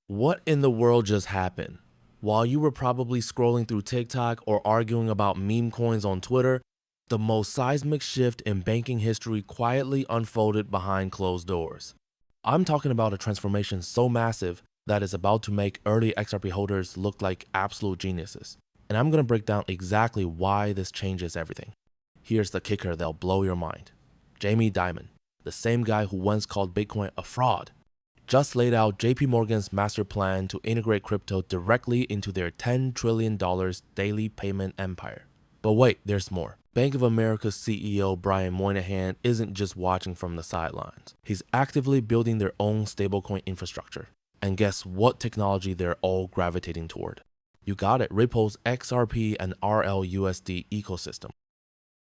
What in the world just happened? While you were probably scrolling through TikTok or arguing about meme coins on Twitter, the most seismic shift in banking history quietly unfolded behind closed doors. I'm talking about a transformation so massive that it's about to make early XRP holders look like absolute geniuses. And I'm going to break down exactly why this changes everything. Here's the kicker that'll blow your mind. Jamie Dimon, the same guy who once called Bitcoin a fraud, just laid out JPMorgan's master plan to integrate crypto directly into their $10 trillion daily payment empire. But wait, there's more. Bank of America's CEO Brian Moynihan isn't just watching from the sidelines. He's actively building their own stablecoin infrastructure. And guess what technology they're all gravitating toward? You got it, Ripple's XRP and RLUSD ecosystem.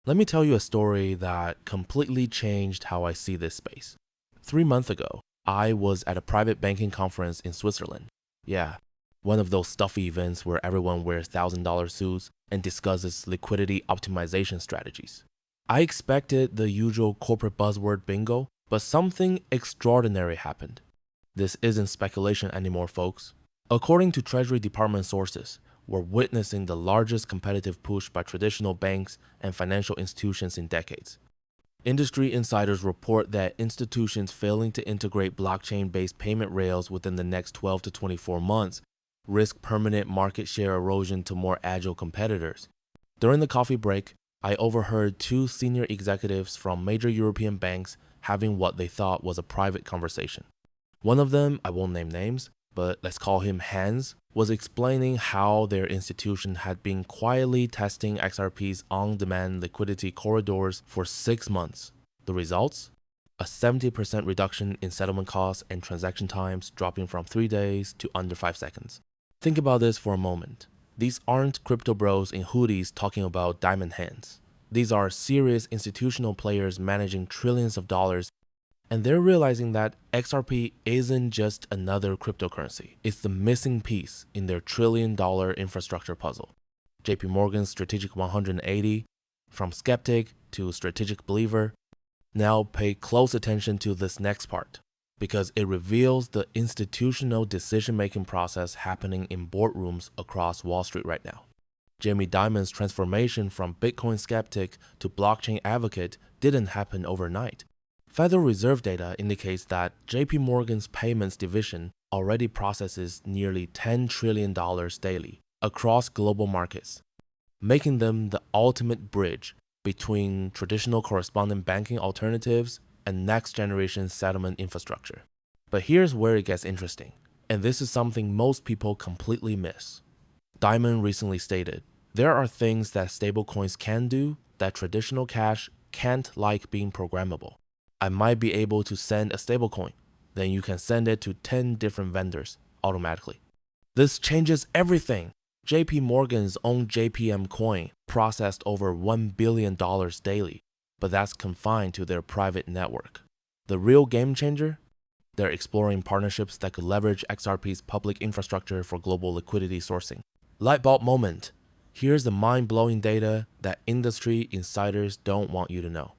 Let me tell you a story that completely changed how I see this space. 3 months ago, I was at a private banking conference in Switzerland. Yeah, one of those stuffy events where everyone wears $1,000 suits and discusses liquidity optimization strategies. I expected the usual corporate buzzword bingo, but something extraordinary happened. This isn't speculation anymore, folks. According to Treasury Department sources, we're witnessing the largest competitive push by traditional banks and financial institutions in decades. Industry insiders report that institutions failing to integrate blockchain-based payment rails within the next 12 to 24 months risk permanent market share erosion to more agile competitors. During the coffee break, I overheard two senior executives from major European banks having what they thought was a private conversation. One of them, I won't name names, but let's call him Hans, was explaining how their institution had been quietly testing XRP's on-demand liquidity corridors for 6 months. The results? A 70% reduction in settlement costs and transaction times dropping from 3 days to under 5 seconds. Think about this for a moment. These aren't crypto bros in hoodies talking about diamond hands. These are serious institutional players managing trillions of dollars, and they're realizing that XRP isn't just another cryptocurrency. It's the missing piece in their trillion-dollar infrastructure puzzle. JPMorgan's Strategic 180, from skeptic to strategic believer. Now pay close attention to this next part, because it reveals the institutional decision-making process happening in boardrooms across Wall Street right now. Jamie Dimon's transformation from Bitcoin skeptic to blockchain advocate didn't happen overnight. Federal Reserve data indicates that JPMorgan's payments division already processes nearly $10 trillion daily across global markets, making them the ultimate bridge between traditional correspondent banking alternatives and next-generation settlement infrastructure. But here's where it gets interesting, and this is something most people completely miss. Dimon recently stated, there are things that stablecoins can do that traditional cash can't, like being programmable. I might be able to send a stablecoin, then you can send it to 10 different vendors automatically. This changes everything. JP Morgan's own JPM coin processed over $1 billion daily, but that's confined to their private network. The real game changer? They're exploring partnerships that could leverage XRP's public infrastructure for global liquidity sourcing. Lightbulb moment. Here's the mind-blowing data that industry insiders don't want you to know.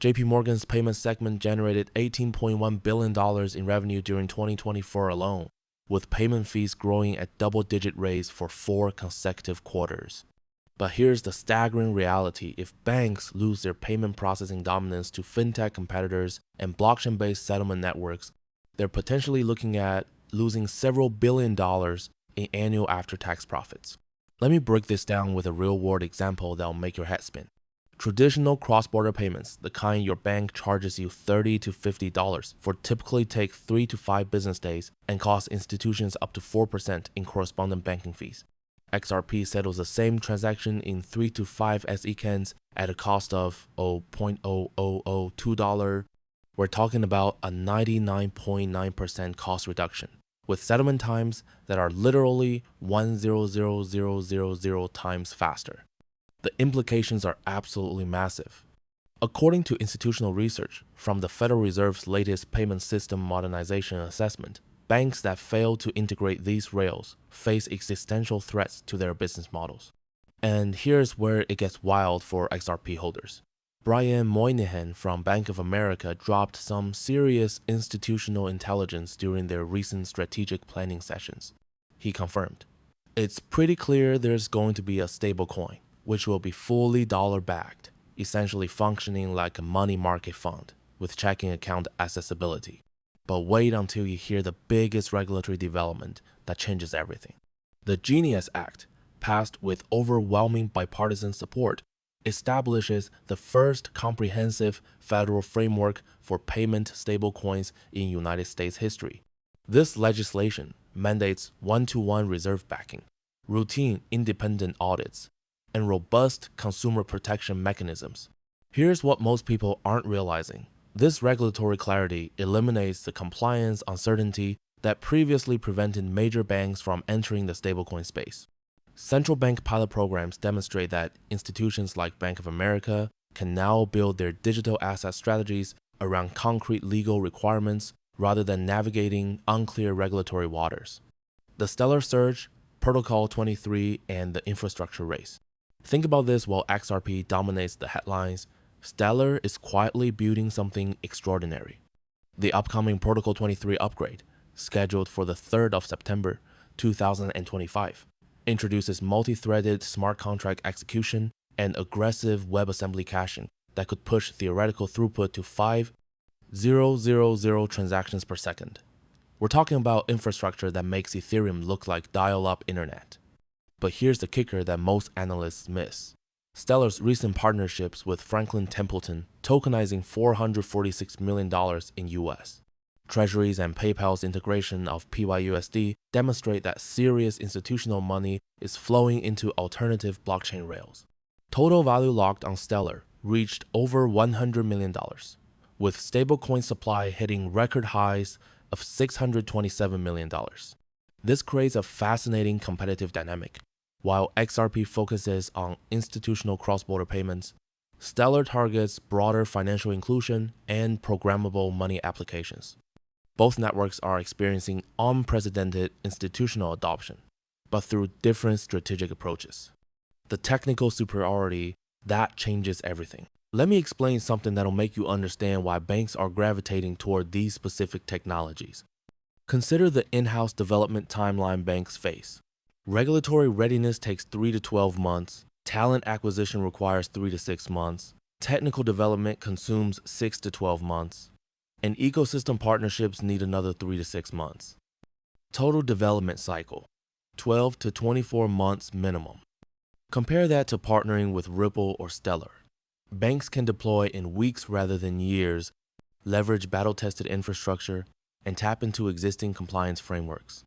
JPMorgan's payment segment generated $18.1 billion in revenue during 2024 alone, with payment fees growing at double-digit rates for 4 consecutive quarters. But here's the staggering reality. If banks lose their payment processing dominance to fintech competitors and blockchain-based settlement networks, they're potentially looking at losing several billion dollars in annual after-tax profits. Let me break this down with a real-world example that'll make your head spin. Traditional cross-border payments, the kind your bank charges you $30 to $50 for, typically take 3 to 5 business days and cost institutions up to 4% in correspondent banking fees. XRP settles the same transaction in 3 to 5 SECs at a cost of $0.0002. We're talking about a 99.9% cost reduction, with settlement times that are literally 100,000 times faster. The implications are absolutely massive. According to institutional research from the Federal Reserve's latest payment system modernization assessment, banks that fail to integrate these rails face existential threats to their business models. And here's where it gets wild for XRP holders. Brian Moynihan from Bank of America dropped some serious institutional intelligence during their recent strategic planning sessions. He confirmed, "It's pretty clear there's going to be a stablecoin, which will be fully dollar-backed, essentially functioning like a money market fund with checking account accessibility. But wait until you hear the biggest regulatory development that changes everything. The Genius Act, passed with overwhelming bipartisan support, establishes the first comprehensive federal framework for payment stablecoins in United States history. This legislation mandates one-to-one reserve backing, routine independent audits, and robust consumer protection mechanisms. Here's what most people aren't realizing. This regulatory clarity eliminates the compliance uncertainty that previously prevented major banks from entering the stablecoin space. Central bank pilot programs demonstrate that institutions like Bank of America can now build their digital asset strategies around concrete legal requirements rather than navigating unclear regulatory waters. The Stellar Surge, Protocol 23, and the infrastructure race. Think about this while XRP dominates the headlines. Stellar is quietly building something extraordinary. The upcoming Protocol 23 upgrade, scheduled for the 3rd of September 2025, introduces multi-threaded smart contract execution and aggressive WebAssembly caching that could push theoretical throughput to 5,000 transactions per second. We're talking about infrastructure that makes Ethereum look like dial-up internet. But here's the kicker that most analysts miss. Stellar's recent partnerships with Franklin Templeton, tokenizing $446 million in US. Treasuries and PayPal's integration of PYUSD demonstrate that serious institutional money is flowing into alternative blockchain rails. Total value locked on Stellar reached over $100 million, with stablecoin supply hitting record highs of $627 million. This creates a fascinating competitive dynamic. While XRP focuses on institutional cross-border payments, Stellar targets broader financial inclusion and programmable money applications. Both networks are experiencing unprecedented institutional adoption, but through different strategic approaches. The technical superiority, that changes everything. Let me explain something that'll make you understand why banks are gravitating toward these specific technologies. Consider the in-house development timeline banks face. Regulatory readiness takes 3 to 12 months, talent acquisition requires 3 to 6 months, technical development consumes 6 to 12 months, and ecosystem partnerships need another 3 to 6 months. Total development cycle, 12 to 24 months minimum. Compare that to partnering with Ripple or Stellar. Banks can deploy in weeks rather than years, leverage battle-tested infrastructure, and tap into existing compliance frameworks.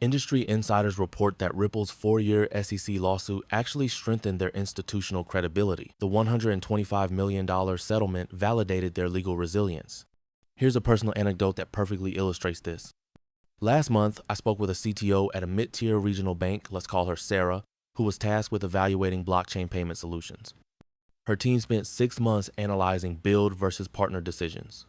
Industry insiders report that Ripple's 4-year SEC lawsuit actually strengthened their institutional credibility. The $125 million settlement validated their legal resilience. Here's a personal anecdote that perfectly illustrates this. Last month, I spoke with a CTO at a mid-tier regional bank, let's call her Sarah, who was tasked with evaluating blockchain payment solutions. Her team spent 6 months analyzing build versus partner decisions.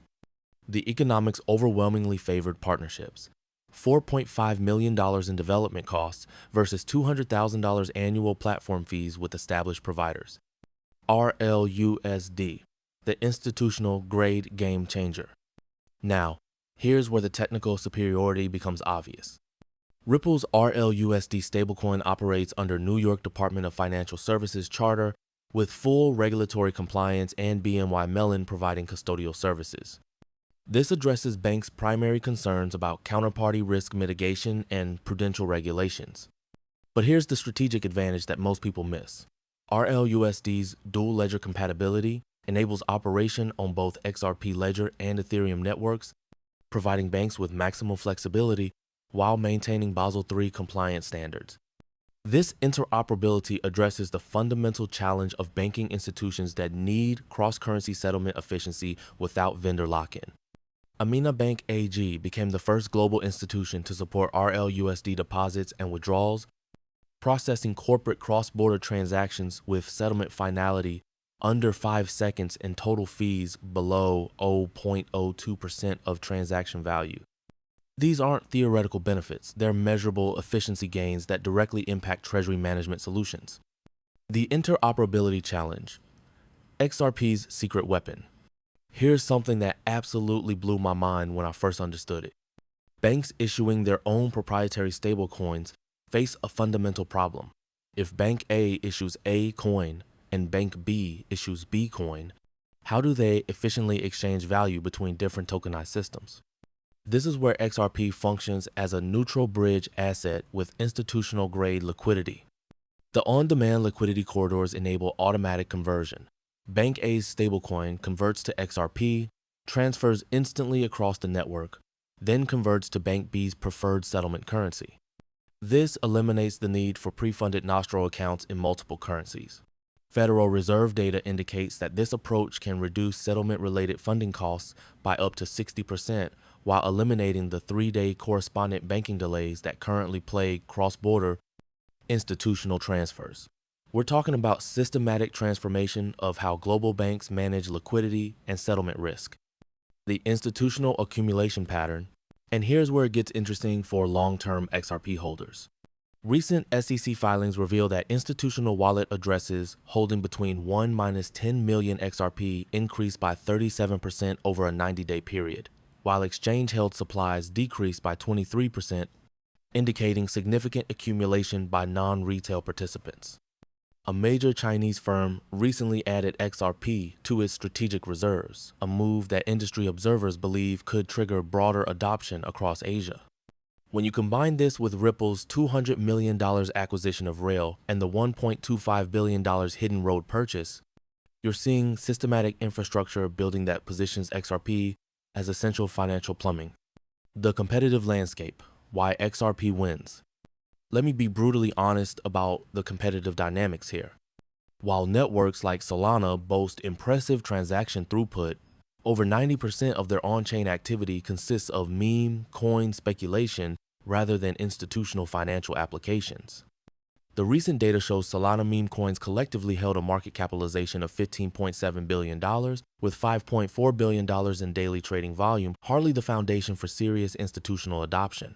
The economics overwhelmingly favored partnerships. $4.5 million in development costs versus $200,000 annual platform fees with established providers. RLUSD, the institutional grade game changer. Now, here's where the technical superiority becomes obvious. Ripple's RLUSD stablecoin operates under New York Department of Financial Services charter with full regulatory compliance and BNY Mellon providing custodial services. This addresses banks' primary concerns about counterparty risk mitigation and prudential regulations. But here's the strategic advantage that most people miss. RLUSD's dual ledger compatibility enables operation on both XRP Ledger and Ethereum networks, providing banks with maximum flexibility while maintaining Basel III compliance standards. This interoperability addresses the fundamental challenge of banking institutions that need cross-currency settlement efficiency without vendor lock-in. Amina Bank AG became the first global institution to support RLUSD deposits and withdrawals, processing corporate cross-border transactions with settlement finality under 5 seconds and total fees below 0.02% of transaction value. These aren't theoretical benefits, they're measurable efficiency gains that directly impact treasury management solutions. The interoperability challenge. XRP's secret weapon. Here's something that absolutely blew my mind when I first understood it. Banks issuing their own proprietary stablecoins face a fundamental problem. If Bank A issues A coin and Bank B issues B coin, how do they efficiently exchange value between different tokenized systems? This is where XRP functions as a neutral bridge asset with institutional-grade liquidity. The on-demand liquidity corridors enable automatic conversion. Bank A's stablecoin converts to XRP, transfers instantly across the network, then converts to Bank B's preferred settlement currency. This eliminates the need for pre-funded nostril accounts in multiple currencies. Federal Reserve data indicates that this approach can reduce settlement-related funding costs by up to 60% while eliminating the 3-day correspondent banking delays that currently plague cross-border institutional transfers. We're talking about systematic transformation of how global banks manage liquidity and settlement risk. The institutional accumulation pattern, and here's where it gets interesting for long-term XRP holders. Recent SEC filings reveal that institutional wallet addresses holding between 1-10 million XRP increased by 37% over a 90-day period, while exchange-held supplies decreased by 23%, indicating significant accumulation by non-retail participants. A major Chinese firm recently added XRP to its strategic reserves, a move that industry observers believe could trigger broader adoption across Asia. When you combine this with Ripple's $200 million acquisition of Rail and the $1.25 billion Hidden Road purchase, you're seeing systematic infrastructure building that positions XRP as essential financial plumbing. The competitive landscape, why XRP wins. Let me be brutally honest about the competitive dynamics here. While networks like Solana boast impressive transaction throughput, over 90% of their on-chain activity consists of meme coin speculation rather than institutional financial applications. The recent data shows Solana meme coins collectively held a market capitalization of $15.7 billion, with $5.4 billion in daily trading volume, hardly the foundation for serious institutional adoption.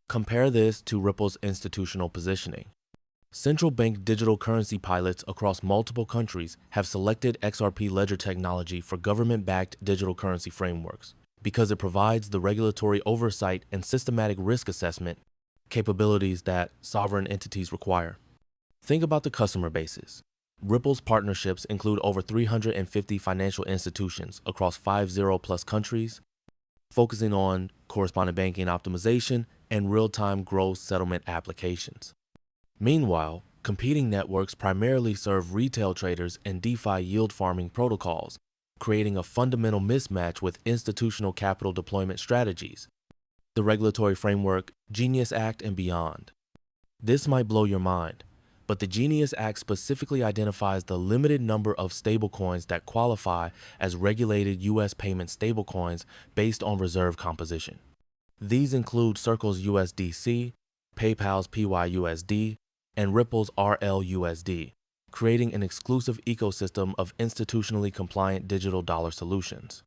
Compare this to Ripple's institutional positioning. Central bank digital currency pilots across multiple countries have selected XRP ledger technology for government-backed digital currency frameworks because it provides the regulatory oversight and systematic risk assessment capabilities that sovereign entities require. Think about the customer bases. Ripple's partnerships include over 350 financial institutions across 50+ countries, focusing on correspondent banking optimization and real-time gross settlement applications. Meanwhile, competing networks primarily serve retail traders and DeFi yield farming protocols, creating a fundamental mismatch with institutional capital deployment strategies, the regulatory framework, Genius Act, and beyond. This might blow your mind, but the Genius Act specifically identifies the limited number of stablecoins that qualify as regulated U.S. payment stablecoins based on reserve composition. These include Circle's USDC, PayPal's PYUSD, and Ripple's RLUSD, creating an exclusive ecosystem of institutionally compliant digital dollar solutions.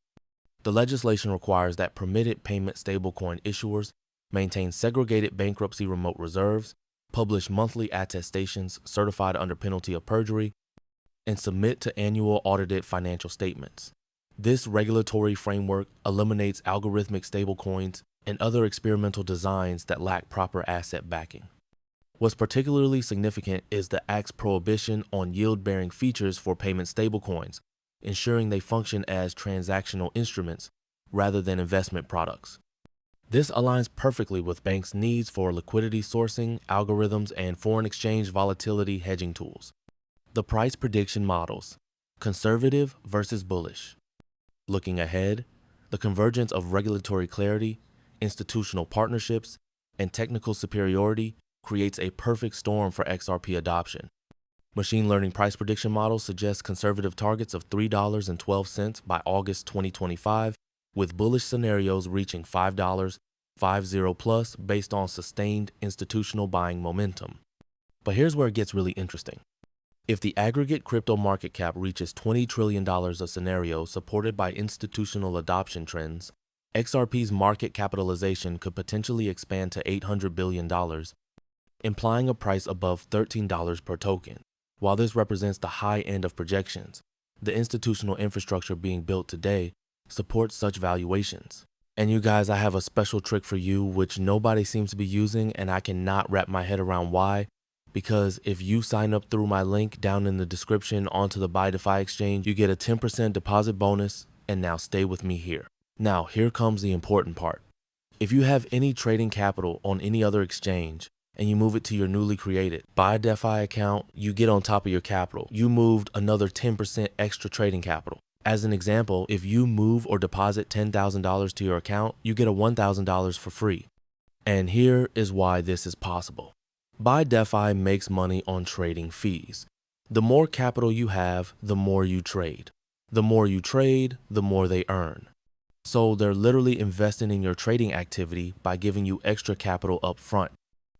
The legislation requires that permitted payment stablecoin issuers maintain segregated bankruptcy remote reserves, publish monthly attestations certified under penalty of perjury, and submit to annual audited financial statements. This regulatory framework eliminates algorithmic stablecoins and other experimental designs that lack proper asset backing. What's particularly significant is the Act's prohibition on yield-bearing features for payment stablecoins, ensuring they function as transactional instruments rather than investment products. This aligns perfectly with banks' needs for liquidity sourcing, algorithms, and foreign exchange volatility hedging tools. The price prediction models, conservative versus bullish. Looking ahead, the convergence of regulatory clarity, institutional partnerships, and technical superiority creates a perfect storm for XRP adoption. Machine learning price prediction models suggest conservative targets of $3.12 by August 2025, with bullish scenarios reaching $5.50 plus based on sustained institutional buying momentum. But here's where it gets really interesting. If the aggregate crypto market cap reaches $20 trillion, a scenario supported by institutional adoption trends, XRP's market capitalization could potentially expand to $800 billion, implying a price above $13 per token. While this represents the high end of projections, The institutional infrastructure being built today supports such valuations. And you guys, I have a special trick for you which nobody seems to be using, and I cannot wrap my head around why. Because if you sign up through my link down in the description onto the BuyDefi exchange, you get a 10% deposit bonus. And now stay with me here. Now, here comes the important part. If you have any trading capital on any other exchange and you move it to your newly created BuyDefi account, you get on top of your capital. You moved another 10% extra trading capital. As an example, if you move or deposit $10,000 to your account, you get a $1,000 for free. And here is why this is possible. BuyDefi makes money on trading fees. The more capital you have, the more you trade. The more you trade, the more they earn. So they're literally investing in your trading activity by giving you extra capital up front.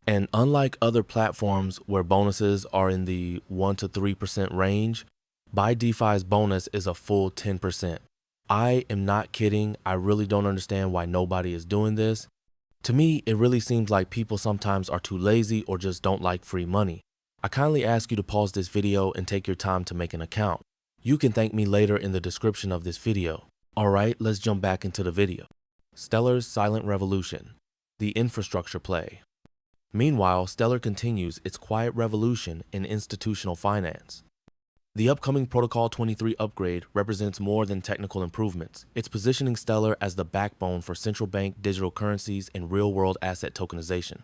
And unlike other platforms where bonuses are in the 1 to 3% range, BuyDefi's bonus is a full 10%. I am not kidding. I really don't understand why nobody is doing this. To me, it really seems like people sometimes are too lazy or just don't like free money. I kindly ask you to pause this video and take your time to make an account. You can thank me later in the description of this video. Alright, let's jump back into the video. Stellar's silent revolution, the infrastructure play. Meanwhile, Stellar continues its quiet revolution in institutional finance. The upcoming Protocol 23 upgrade represents more than technical improvements. It's positioning Stellar as the backbone for central bank digital currencies and real-world asset tokenization.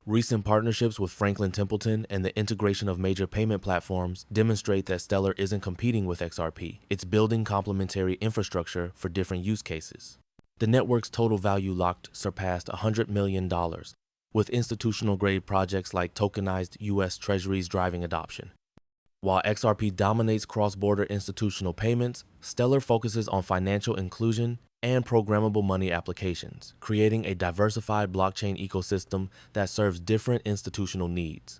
Recent partnerships with Franklin Templeton and the integration of major payment platforms demonstrate that Stellar isn't competing with XRP. It's building complementary infrastructure for different use cases. The network's total value locked surpassed $100 million, with institutional-grade projects like tokenized U.S. Treasuries driving adoption. While XRP dominates cross-border institutional payments, Stellar focuses on financial inclusion and programmable money applications, creating a diversified blockchain ecosystem that serves different institutional needs.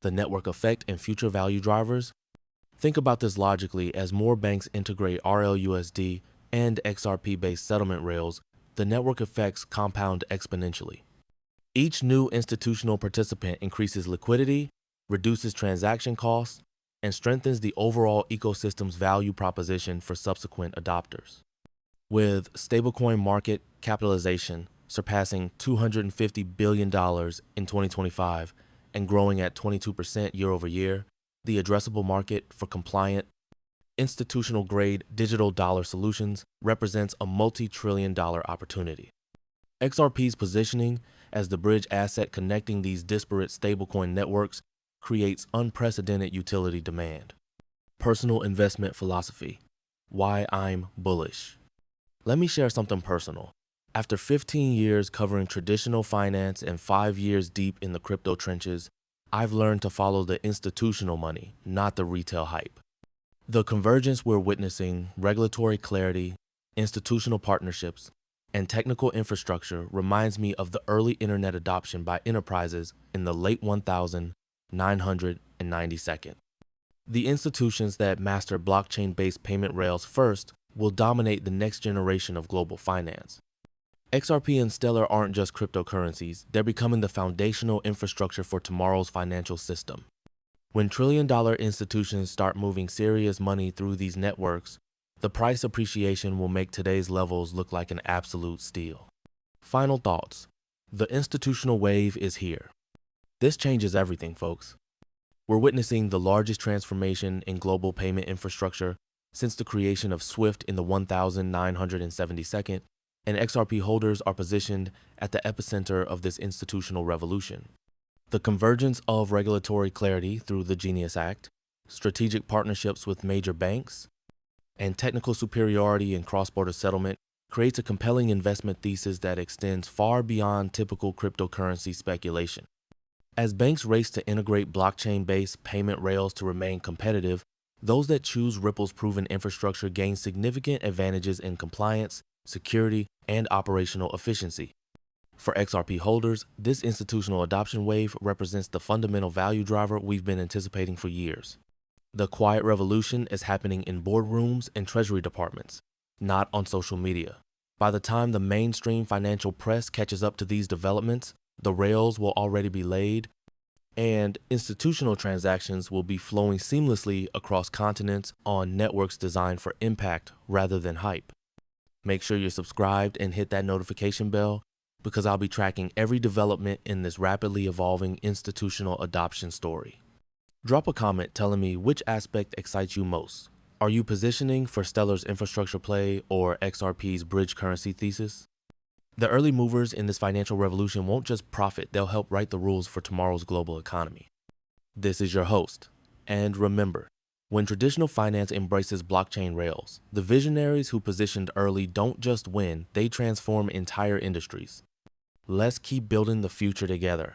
The network effect and future value drivers? Think about this logically. As more banks integrate RLUSD and XRP-based settlement rails, the network effects compound exponentially. Each new institutional participant increases liquidity, reduces transaction costs, and strengthens the overall ecosystem's value proposition for subsequent adopters. With stablecoin market capitalization surpassing $250 billion in 2025 and growing at 22% year over year, the addressable market for compliant, institutional-grade digital dollar solutions represents a multi-trillion-dollar opportunity. XRP's positioning as the bridge asset connecting these disparate stablecoin networks creates unprecedented utility demand. Personal investment philosophy. Why I'm bullish. Let me share something personal. After 15 years covering traditional finance and 5 years deep in the crypto trenches, I've learned to follow the institutional money, not the retail hype. The convergence we're witnessing, regulatory clarity, institutional partnerships, and technical infrastructure reminds me of the early internet adoption by enterprises in the late 1992. The institutions that master blockchain-based payment rails first will dominate the next generation of global finance. XRP and Stellar aren't just cryptocurrencies, they're becoming the foundational infrastructure for tomorrow's financial system. When trillion-dollar institutions start moving serious money through these networks, the price appreciation will make today's levels look like an absolute steal. Final thoughts. The institutional wave is here. This changes everything, folks. We're witnessing the largest transformation in global payment infrastructure since the creation of SWIFT in the 1972nd, and XRP holders are positioned at the epicenter of this institutional revolution. The convergence of regulatory clarity through the Genius Act, strategic partnerships with major banks, and technical superiority in cross-border settlement creates a compelling investment thesis that extends far beyond typical cryptocurrency speculation. As banks race to integrate blockchain-based payment rails to remain competitive, those that choose Ripple's proven infrastructure gain significant advantages in compliance, security, and operational efficiency. For XRP holders, this institutional adoption wave represents the fundamental value driver we've been anticipating for years. The quiet revolution is happening in boardrooms and treasury departments, not on social media. By the time the mainstream financial press catches up to these developments, the rails will already be laid, And institutional transactions will be flowing seamlessly across continents on networks designed for impact rather than hype. Make sure you're subscribed and hit that notification bell because I'll be tracking every development in this rapidly evolving institutional adoption story. Drop a comment telling me which aspect excites you most. Are you positioning for Stellar's infrastructure play or XRP's bridge currency thesis? The early movers in this financial revolution won't just profit, they'll help write the rules for tomorrow's global economy. This is your host. And remember, when traditional finance embraces blockchain rails, the visionaries who positioned early don't just win, they transform entire industries. Let's keep building the future together.